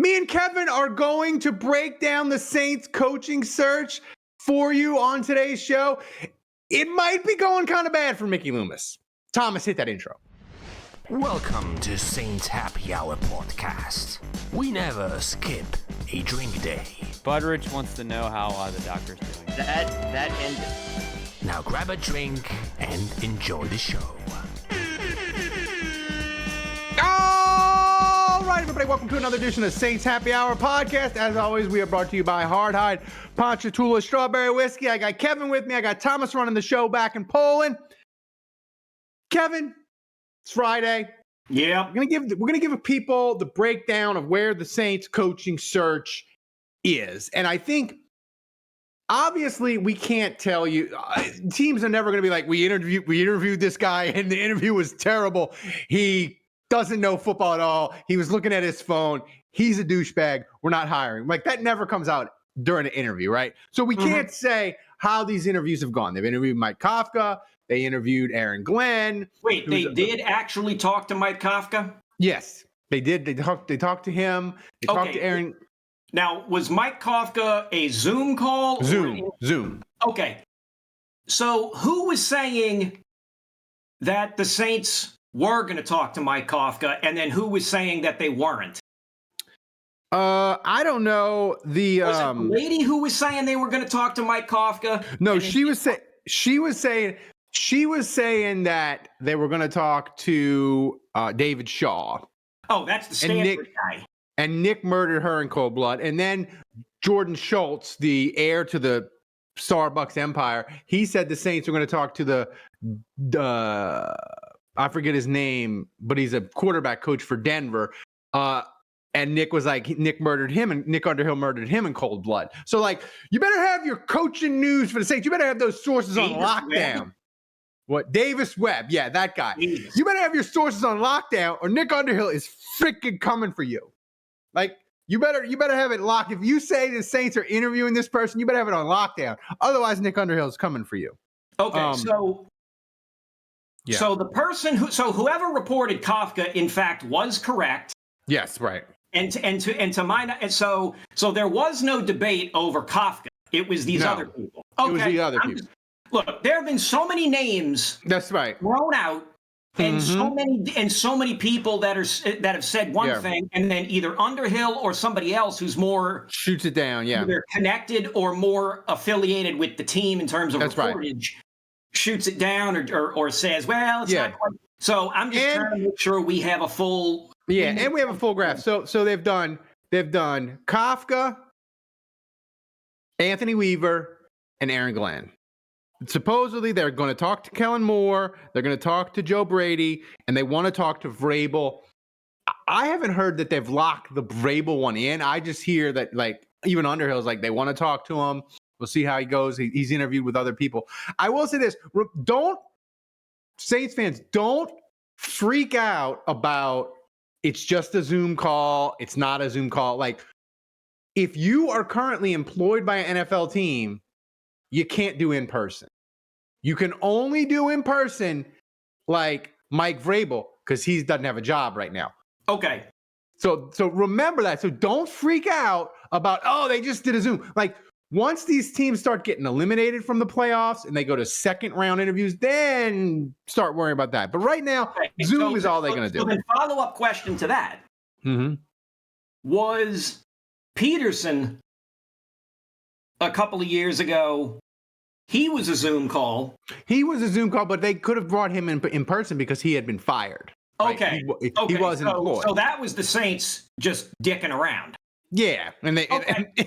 Me and Kevin are going to break down the Saints coaching search for you on today's show. It might be going kind of bad for Mickey Loomis. Thomas, hit that intro. Welcome to Saints Happy Hour podcast. We never skip a drink day. Budrich wants to know how the doctor's doing. That ended. Now grab a drink and enjoy the show. All right, everybody, welcome to another edition of Saints Happy Hour podcast. As always, we are brought to you by Hardhide, Ponchatoula Strawberry Whiskey. I got Kevin with me. I got Thomas running the show back in Poland. Kevin, it's Friday. Yeah. We're gonna give people the breakdown of where the Saints coaching search is, and I think obviously we can't tell you. Teams are never gonna be like, we interviewed this guy and the interview was terrible. He doesn't know football at all. He was looking at his phone. He's a douchebag. We're not hiring. Like, that never comes out during an interview, right? So we can't say how these interviews have gone. They've interviewed Mike Kafka. They interviewed Aaron Glenn. Wait, they did actually talk to Mike Kafka? Yes, they did. They talked to him. They talked to Aaron. Now, was Mike Kafka a Zoom call? Zoom. Okay. So who was saying that the Saints were going to talk to Mike Kafka, and then who was saying that they weren't? I don't know. Was it the lady who was saying they were going to talk to Mike Kafka? No, she was saying that they were going to talk to David Shaw. Oh, that's the Stanford guy. And Nick murdered her in cold blood. And then Jordan Schultz, the heir to the Starbucks empire, he said the Saints were going to talk to the I forget his name, but he's a quarterback coach for Denver. And Nick was like, Nick murdered him, and Nick Underhill murdered him in cold blood. So, like, you better have your coaching news for the Saints. You better have those sources on lockdown. What? Davis Webb. Yeah, that guy. Jesus. You better have your sources on lockdown, or Nick Underhill is freaking coming for you. Like, you better have it locked. If you say the Saints are interviewing this person, you better have it on lockdown. Otherwise, Nick Underhill is coming for you. Okay, So the person whoever reported Kafka, in fact, was correct. Yes, right. And so there was no debate over Kafka. It was these other people. Okay, it was the other people. Look, there have been so many names. That's right. Thrown out, and so many people that have said one thing, and then either Underhill or somebody else who's more shoots it down. Yeah, either connected or more affiliated with the team in terms of reportage. Shoots it down or says, well, it's not quite. So I'm just trying to make sure we have a full. Yeah, and we have a full graph. So they've done Kafka, Anthony Weaver, and Aaron Glenn. Supposedly they're going to talk to Kellen Moore, they're going to talk to Joe Brady, and they want to talk to Vrabel. I haven't heard that they've locked the Vrabel one in. I just hear that, like, even Underhill's like, they want to talk to him. We'll see how he goes. He's interviewed with other people. I will say this. Saints fans, don't freak out about it's just a Zoom call. It's not a Zoom call. Like, if you are currently employed by an NFL team, you can't do in person. You can only do in person like Mike Vrabel, because he doesn't have a job right now. Okay. So remember that. So don't freak out about, oh, they just did a Zoom. Like, once these teams start getting eliminated from the playoffs and they go to second round interviews, then start worrying about that. But right now, Zoom is all they're going to do. So then follow-up question to that. Was Peterson a couple of years ago, he was a Zoom call. He was a Zoom call, but they could have brought him in person because he had been fired. Okay. Right? He wasn't employed. So that was the Saints just dicking around. Yeah, and it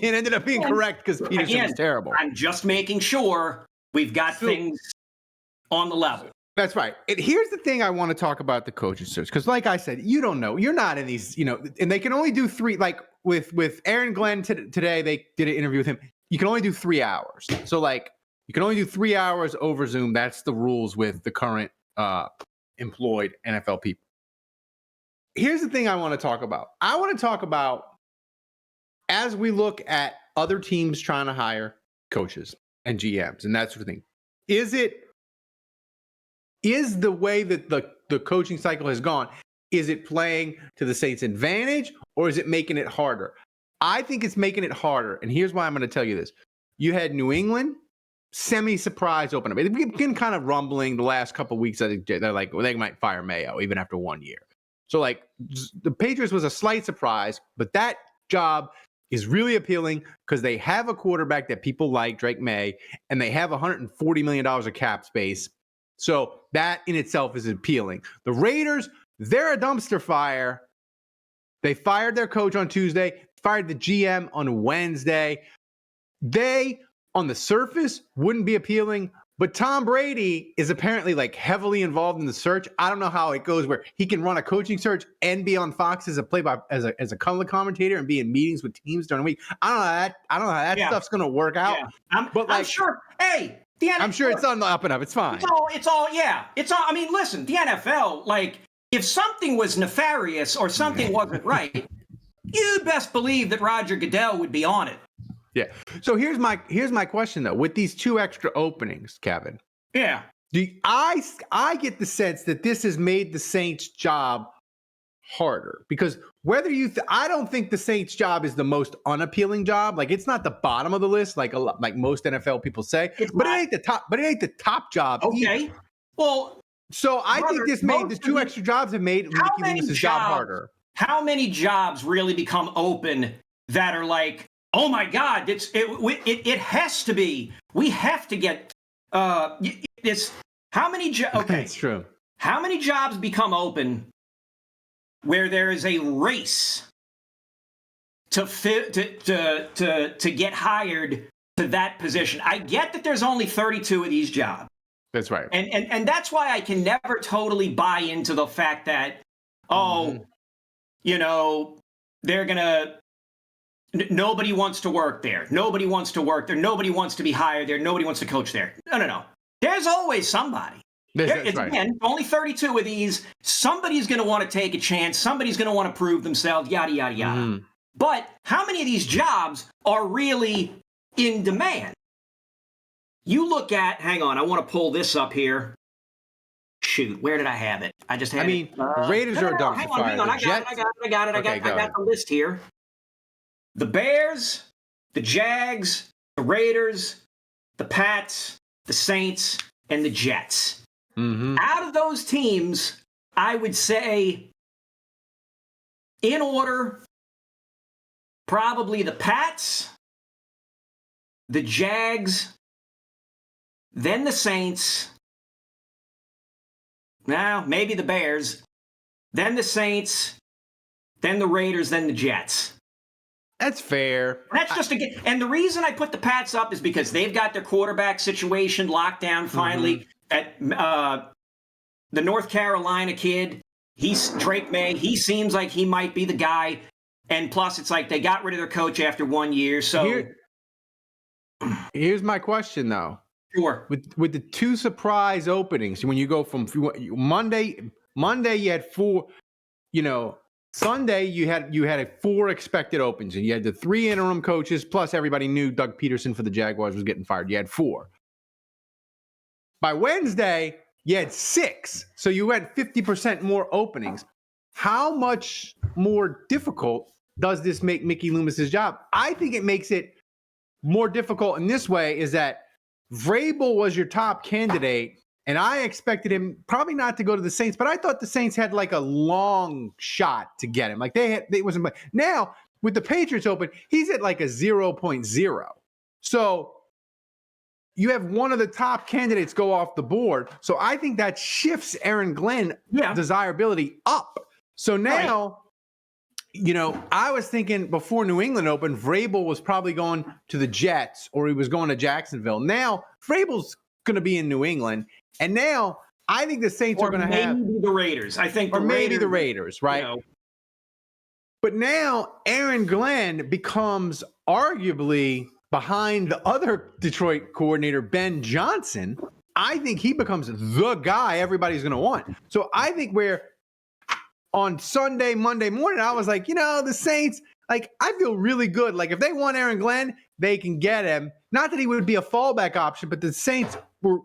ended up being correct because Peterson was terrible. I'm just making sure we've got things on the level. That's right. And here's the thing I want to talk about the coaching search, because like I said, you don't know. You're not in these, and they can only do 3, like with Aaron Glenn today, they did an interview with him. You can only do 3 hours. So, like, you can only do 3 hours over Zoom. That's the rules with the current employed NFL people. Here's the thing I want to talk about. I want to talk about, as we look at other teams trying to hire coaches and GMs and that sort of thing, is the way that the coaching cycle has gone, Is it playing to the Saints' advantage, or is it making it harder? I think it's making it harder, and here's why I'm going to tell you this. You had New England semi-surprise open up. It's been kind of rumbling the last couple of weeks. I think they're like, well, they might fire Mayo even after 1 year. So, like, the Patriots was a slight surprise, but that job is really appealing because they have a quarterback that people like, Drake May, and they have $140 million of cap space. So that in itself is appealing. The Raiders, they're a dumpster fire. They fired their coach on Tuesday, fired the GM on Wednesday. They, on the surface, wouldn't be appealing, but Tom Brady is apparently like heavily involved in the search. I don't know how it goes where he can run a coaching search and be on Fox as a color commentator and be in meetings with teams during the week. I don't know how that stuff's going to work out. Yeah. I'm sure. Hey, the NFL, I'm sure it's on the up and up. It's fine. It's all. I mean, listen, the NFL, like, if something was nefarious or something wasn't right, you'd best believe that Roger Goodell would be on it. Yeah. So here's my question though. With these 2 extra openings, Kevin. Yeah. I get the sense that this has made the Saints' job harder because whether I don't think the Saints' job is the most unappealing job. Like, it's not the bottom of the list, like most NFL people say. It ain't the top. But it ain't the top job. Okay. Either. Well. So I think this made the 2 extra jobs have made Mickey Loomis' job harder. How many jobs really become open that are like, oh my God, it has to be. We have to get this. How many jobs? Okay, that's true. How many jobs become open where there is a race to get hired to that position? I get that there's only 32 of these jobs. That's right. And that's why I can never totally buy into the fact that, they're gonna. Nobody wants to work there. Nobody wants to work there. Nobody wants to be hired there. Nobody wants to coach there. No. There's always somebody. That's right. Again, only 32 of these. Somebody's going to want to take a chance. Somebody's going to want to prove themselves, yada, yada, yada. Mm-hmm. But how many of these jobs are really in demand? You look at, hang on, I want to pull this up here. Shoot, where did I have it? I just had it. The Raiders are a dumpster fire. Hang on. I got it. I got the list here. The Bears, the Jags, the Raiders, the Pats, the Saints, and the Jets. Mm-hmm. Out of those teams, I would say, in order, probably the Pats, the Jags, then the Saints, now maybe the Bears, then the Saints, then the Raiders, then the Jets. That's fair. That's just and the reason I put the Pats up is because they've got their quarterback situation locked down finally. Mm-hmm. At the North Carolina kid, he's Drake May. He seems like he might be the guy. And plus, it's like they got rid of their coach after 1 year. So here's my question, though. Sure. With the 2 surprise openings, when you go from Monday you had 4. Sunday, you had 4 expected opens, and you had the 3 interim coaches, plus everybody knew Doug Peterson for the Jaguars was getting fired. You had 4. By Wednesday, you had 6. So you had 50% more openings. How much more difficult does this make Mickey Loomis' job? I think it makes it more difficult in this way, is that Vrabel was your top candidate, and I expected him probably not to go to the Saints, but I thought the Saints had like a long shot to get him. Like they wasn't. Now with the Patriots open, he's at like a 0.0. So you have one of the top candidates go off the board. So I think that shifts Aaron Glenn desirability up. So now, I was thinking before New England opened, Vrabel was probably going to the Jets or he was going to Jacksonville. Now Vrabel's going to be in New England. And now I think the Saints are going to have the Raiders. I think, maybe the Raiders, right? But now Aaron Glenn becomes arguably behind the other Detroit coordinator, Ben Johnson. I think he becomes the guy everybody's going to want. So I think where on Monday morning, I was like, the Saints, like, I feel really good. Like, if they want Aaron Glenn, they can get him. Not that he would be a fallback option, but the Saints were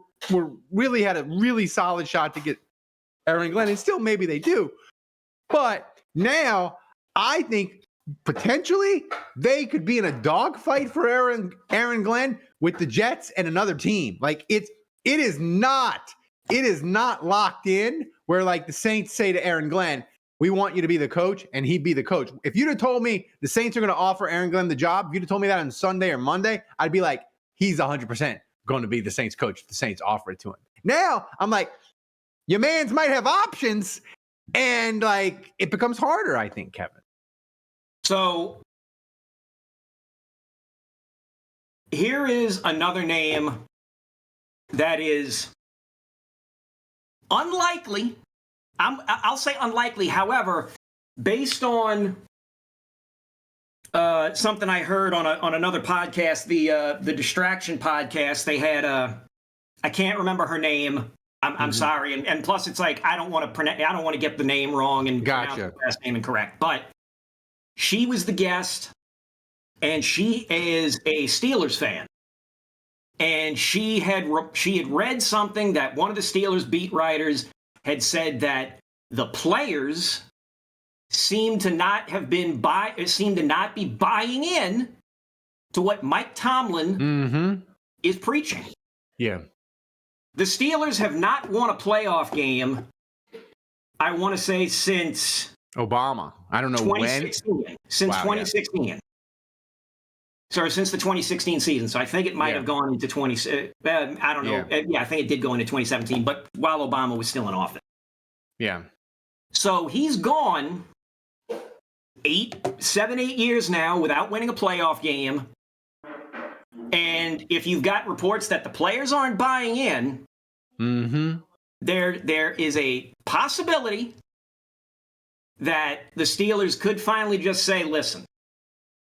really had a really solid shot to get Aaron Glenn, and still maybe they do. But now I think potentially they could be in a dogfight for Aaron Glenn with the Jets and another team. Like it is not locked in where like the Saints say to Aaron Glenn, we want you to be the coach, and he'd be the coach. If you'd have told me the Saints are going to offer Aaron Glenn the job, if you'd have told me that on Sunday or Monday, I'd be like, he's 100% going to be the Saints coach if the Saints offer it to him. Now, I'm like, your mans might have options, and like it becomes harder, I think, Kevin. So here is another name that is unlikely. I'll say unlikely. However, based on something I heard on another podcast, the Distraction podcast, they had I can't remember her name. I'm sorry, and plus it's like I don't want to get the name wrong and pronounce the last name incorrect. But she was the guest, and she is a Steelers fan, and she had read something that one of the Steelers beat writers had said that the players seem to not be buying in to what Mike Tomlin is preaching. Yeah. The Steelers have not won a playoff game, I want to say, since Obama. I don't know 2016. when. Since Wow, 2016. Yeah. Sorry, since the 2016 season. So I think it might have gone into I don't know. Yeah, I think it did go into 2017, but while Obama was still in office. Yeah. So he's gone 7, 8 years now without winning a playoff game. And if you've got reports that the players aren't buying in, there is a possibility that the Steelers could finally just say, listen,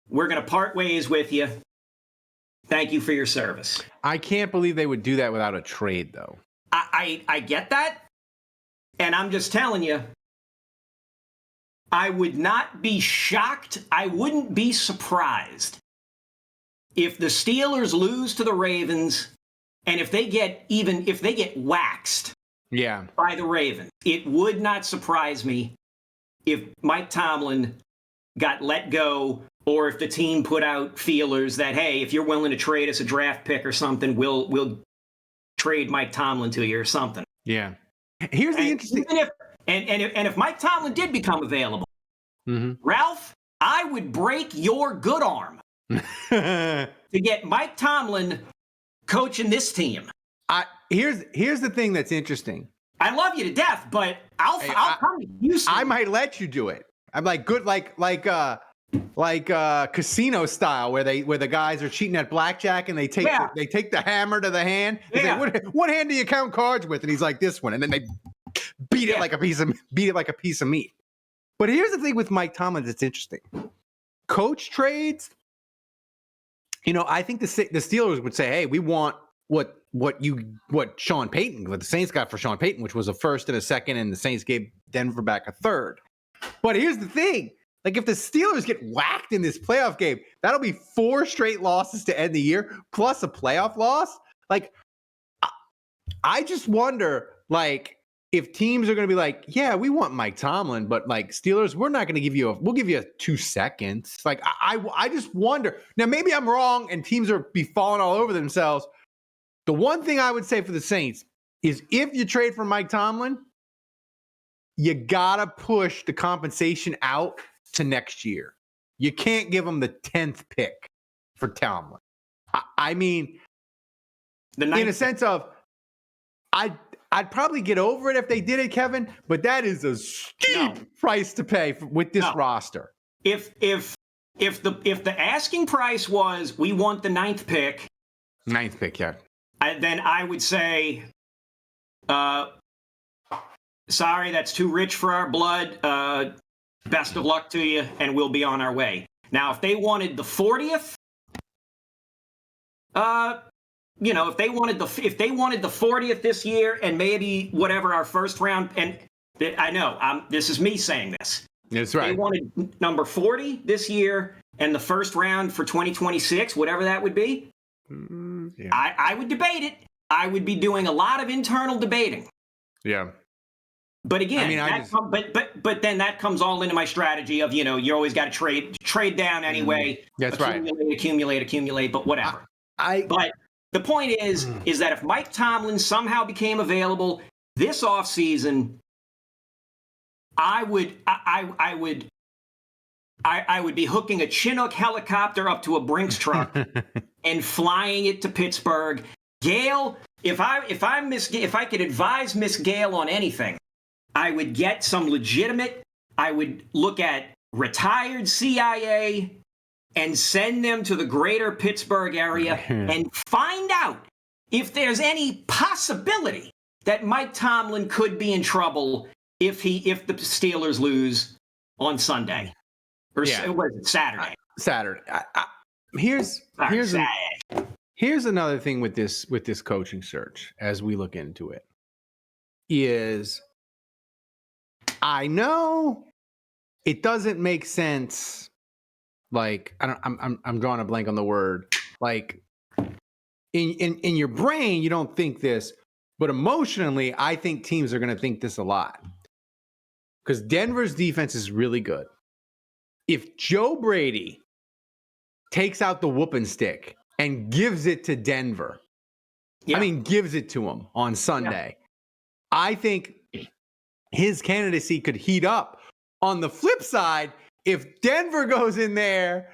we're going to part ways with you. Thank you for your service. I can't believe they would do that without a trade, though. I get that. And I'm just telling you, I would not be shocked. I wouldn't be surprised if the Steelers lose to the Ravens and if they get waxed by the Ravens. It would not surprise me if Mike Tomlin got let go, or if the team put out feelers that, hey, if you're willing to trade us a draft pick or something, we'll trade Mike Tomlin to you or something. Yeah. Here's the interesting. If Mike Tomlin did become available, Ralph, I would break your good arm to get Mike Tomlin coaching this team. Here's the thing that's interesting. I love you to death, but I'll come to Houston. I might let you do it. I'm like good, like casino style, where the guys are cheating at blackjack and they take the hammer to the hand. They say, what hand do you count cards with? And he's like, this one, and then they beat it like a piece of meat. But here's the thing with Mike Tomlin that's interesting. Coach trades. I think the Steelers would say, hey, we want what Sean Payton, what the Saints got for Sean Payton, which was a first and a second, and the Saints gave Denver back a third. But here's the thing. Like, if the Steelers get whacked in this playoff game, that'll be 4 straight losses to end the year, plus a playoff loss. Like, I just wonder, like, if teams are going to be like, yeah, we want Mike Tomlin, but like Steelers, we're not going to give you we'll give you 2 seconds. Like, I just wonder. Now, maybe I'm wrong and teams are be falling all over themselves. The one thing I would say for the Saints is if you trade for Mike Tomlin, you got to push the compensation out to next year. You can't give them the 10th pick for Tomlin. I mean, in a sense of, I'd probably get over it if they did it, Kevin, but that is a steep price to pay with this roster. If the asking price was we want the 9th pick, then I would say, sorry, that's too rich for our blood. Best of luck to you, and we'll be on our way. Now, if they wanted the 40th, if they wanted the 40th this year, and maybe whatever our first round, and I know this is me saying this. That's right. They wanted number 40 this year, and the first round for 2026, whatever that would be. Yeah. I would debate it. I would be doing a lot of internal debating. Yeah. But again, I mean, but then that comes all into my strategy of, you always got to trade down anyway. That's right. Accumulate, but whatever. But the point is that if Mike Tomlin somehow became available this offseason, I would be hooking a Chinook helicopter up to a Brinks truck and flying it to Pittsburgh. Gale, if I could advise Miss Gale on anything, I would get some legitimate. I would look at retired CIA and send them to the greater Pittsburgh area and find out if there's any possibility that Mike Tomlin could be in trouble if the Steelers lose on Sunday or what is it, Saturday. Saturday. Here's another thing with this coaching search as we look into it is I know it doesn't make sense. Like I'm drawing a blank on the word. Like in your brain, you don't think this, but emotionally, I think teams are going to think this a lot because Denver's defense is really good. If Joe Brady takes out the whooping stick and gives it to Denver, gives it to him on Sunday, I think his candidacy could heat up. On the flip side, if Denver goes in there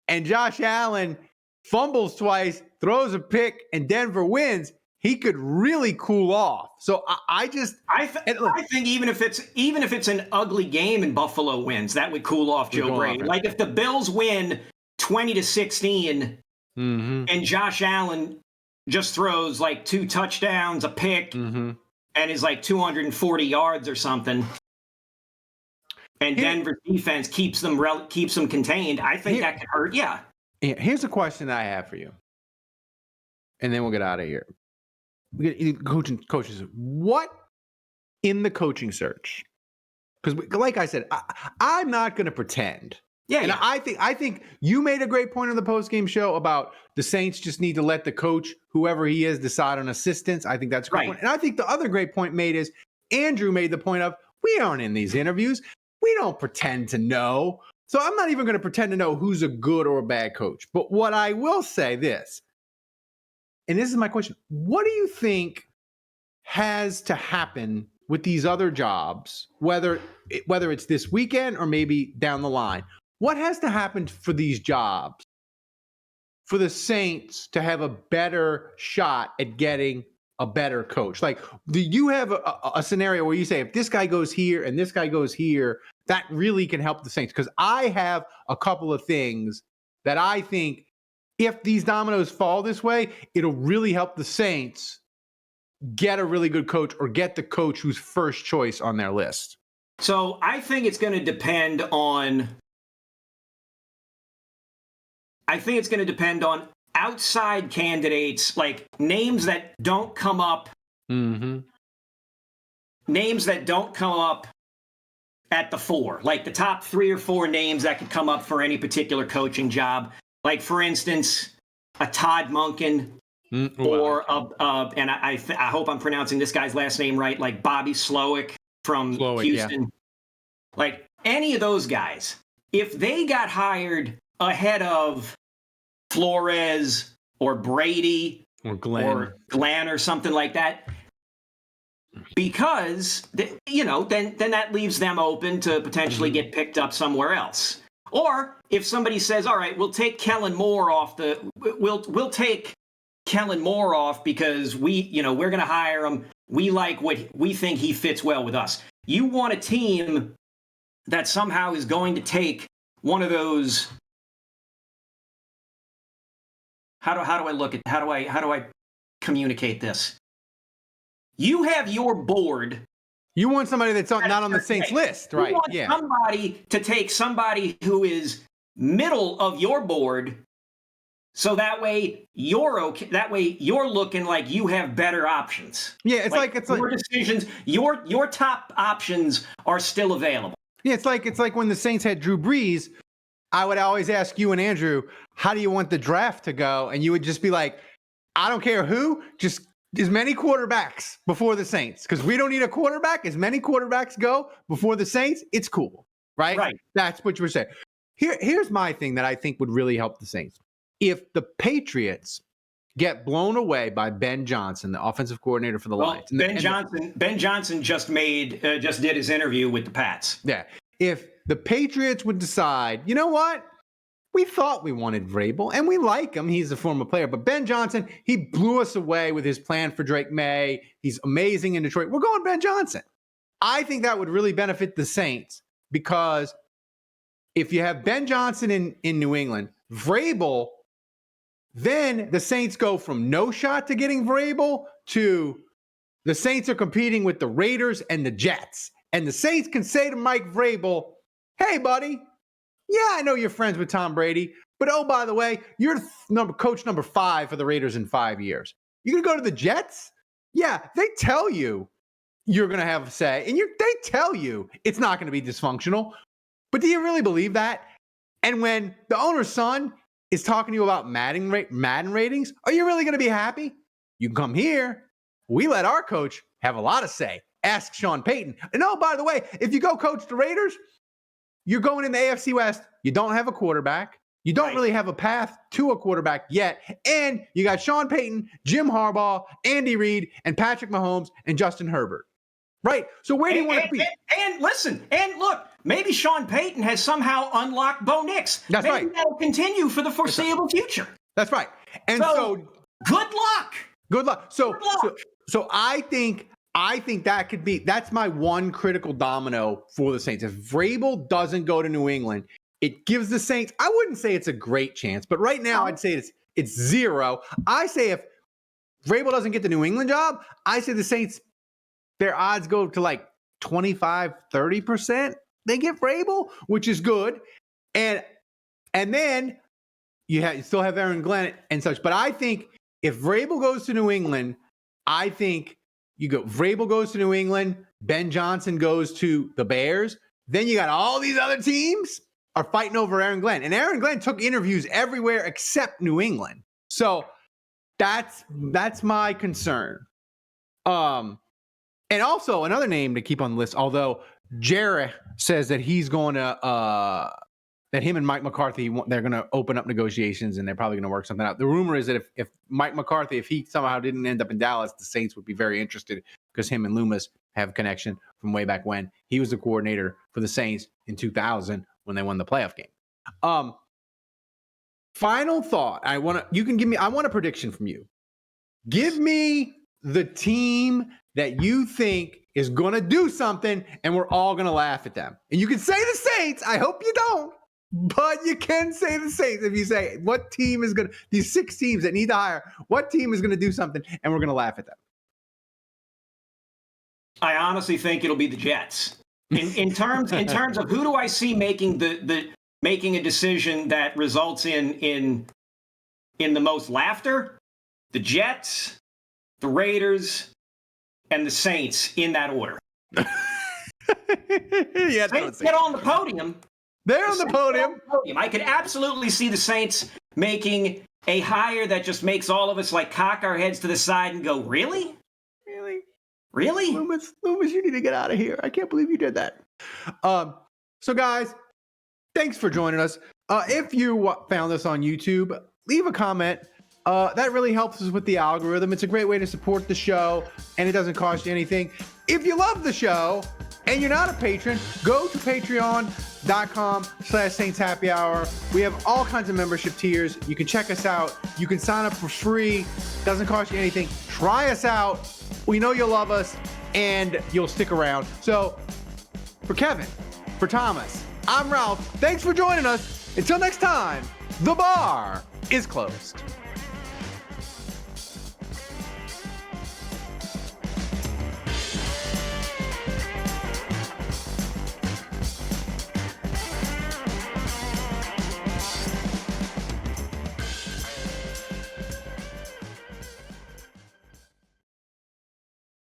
and Josh Allen fumbles twice, throws a pick, and Denver wins, he could really cool off. So I think even if it's an ugly game and Buffalo wins, that would cool off Joe Brady. Like if the Bills win 20-16 and Josh Allen just throws like 2 touchdowns, a pick, and is like 240 yards or something, and Denver's defense keeps them contained, I think that could hurt. Yeah. Here's a question that I have for you, and then we'll get out of here. Coaches, what in the coaching search? Because, like I said, I'm not going to pretend. I think you made a great point on the postgame show about the Saints just need to let the coach, whoever he is, decide on assistants. I think that's a great point. And I think the other great point made is Andrew made the point of we aren't in these interviews. We don't pretend to know. So I'm not even going to pretend to know who's a good or a bad coach. But what I will say this, and this is my question, what do you think has to happen with these other jobs, whether it's this weekend or maybe down the line? What has to happen for these jobs for the Saints to have a better shot at getting a better coach? Like, do you have a scenario where you say, if this guy goes here and this guy goes here, that really can help the Saints? Because I have a couple of things that I think if these dominoes fall this way, it'll really help the Saints get a really good coach or get the coach who's first choice on their list. So I think it's going to depend on outside candidates, like names that don't come up. Names that don't come up at the 4, like the top 3 or 4 names that could come up for any particular coaching job. Like, for instance, a Todd Monken or and I hope I'm pronouncing this guy's last name right, like Bobby Slowick from Houston. Yeah. Like any of those guys, if they got hired ahead of Flores or Brady or Glenn or something like that, because then that leaves them open to potentially get picked up somewhere else. Or if somebody says, all right, we'll take Kellen Moore off we'll take Kellen Moore off because we're going to hire him. We like what we think he fits well with us. You want a team that somehow is going to take one of those. How do I communicate this? You have your board. You want somebody that's not on the Saints list, right? You want somebody to take somebody who is middle of your board, so that way you're okay. That way you're looking like you have better options. Yeah, it's like your decisions. Your top options are still available. Yeah, it's like when the Saints had Drew Brees. I would always ask you and Andrew, how do you want the draft to go? And you would just be like, I don't care who, just as many quarterbacks before the Saints, because we don't need a quarterback. As many quarterbacks go before the Saints, it's cool, right? Right. That's what you were saying. Here's my thing that I think would really help the Saints. If the Patriots get blown away by Ben Johnson, the offensive coordinator for the Lions. Ben Johnson just did his interview with the Pats. Yeah. If the Patriots would decide, you know what? We thought we wanted Vrabel, and we like him. He's a former player. But Ben Johnson, he blew us away with his plan for Drake May. He's amazing in Detroit. We're going Ben Johnson. I think that would really benefit the Saints, because if you have Ben Johnson in New England, Vrabel, then the Saints go from no shot to getting Vrabel to the Saints are competing with the Raiders and the Jets. And the Saints can say to Mike Vrabel, hey, buddy, yeah, I know you're friends with Tom Brady, but oh, by the way, you're coach number 5 for the Raiders in 5 years. You're going to go to the Jets? Yeah, they tell you you're going to have a say, and they tell you it's not going to be dysfunctional. But do you really believe that? And when the owner's son is talking to you about Madden ratings, are you really going to be happy? You can come here. We let our coach have a lot of say. Ask Sean Payton. And oh, by the way, if you go coach the Raiders, you're going in the AFC West. You don't have a quarterback. You don't really have a path to a quarterback yet. And you got Sean Payton, Jim Harbaugh, Andy Reid, and Patrick Mahomes, and Justin Herbert. Right? So where do you want to be? And listen, and look, maybe Sean Payton has somehow unlocked Bo Nix. That's right. Maybe that'll continue for the foreseeable future. That's right. And so good luck. Good luck. Good luck. So I think that could be, that's my one critical domino for the Saints. If Vrabel doesn't go to New England, it gives the Saints, I wouldn't say it's a great chance, but right now I'd say it's 0. I say if Vrabel doesn't get the New England job, I say the Saints, their odds go to like 25, 30%. They get Vrabel, which is good. And then you still have Aaron Glenn and such. But I think if Vrabel goes to New England, I think you go, Vrabel goes to New England, Ben Johnson goes to the Bears, then you got all these other teams are fighting over Aaron Glenn. And Aaron Glenn took interviews everywhere except New England. So that's my concern. And also another name to keep on the list, although Jerry says that he's going to that him and Mike McCarthy, they're going to open up negotiations and they're probably going to work something out. The rumor is that if Mike McCarthy, if he somehow didn't end up in Dallas, the Saints would be very interested because him and Loomis have a connection from way back when. He was the coordinator for the Saints in 2000 when they won the playoff game. Final thought. I want a prediction from you. Give me the team that you think is going to do something and we're all going to laugh at them. And you can say the Saints. I hope you don't. But you can say the Saints if you say what team is going to, these 6 teams that need to hire, what team is going to do something and we're going to laugh at them. I honestly think it'll be the Jets. In terms of who do I see making making a decision that results in the most laughter? The Jets, the Raiders, and the Saints in that order. Yeah, Saints get on the podium. They're on the podium. I could absolutely see the Saints making a hire that just makes all of us like cock our heads to the side and go, really? Really? Loomis, you need to get out of here. I can't believe you did that. So guys, thanks for joining us. If you found this on YouTube, leave a comment. That really helps us with the algorithm. It's a great way to support the show, and it doesn't cost you anything. If you love the show and you're not a patron, go to patreon.com/Saints Happy Hour. We have all kinds of membership tiers. You can check us out. You can sign up for free. Doesn't cost you anything. Try us out. We know you'll love us and you'll stick around. So for Kevin, for Thomas, I'm Ralph. Thanks for joining us. Until next time, the bar is closed.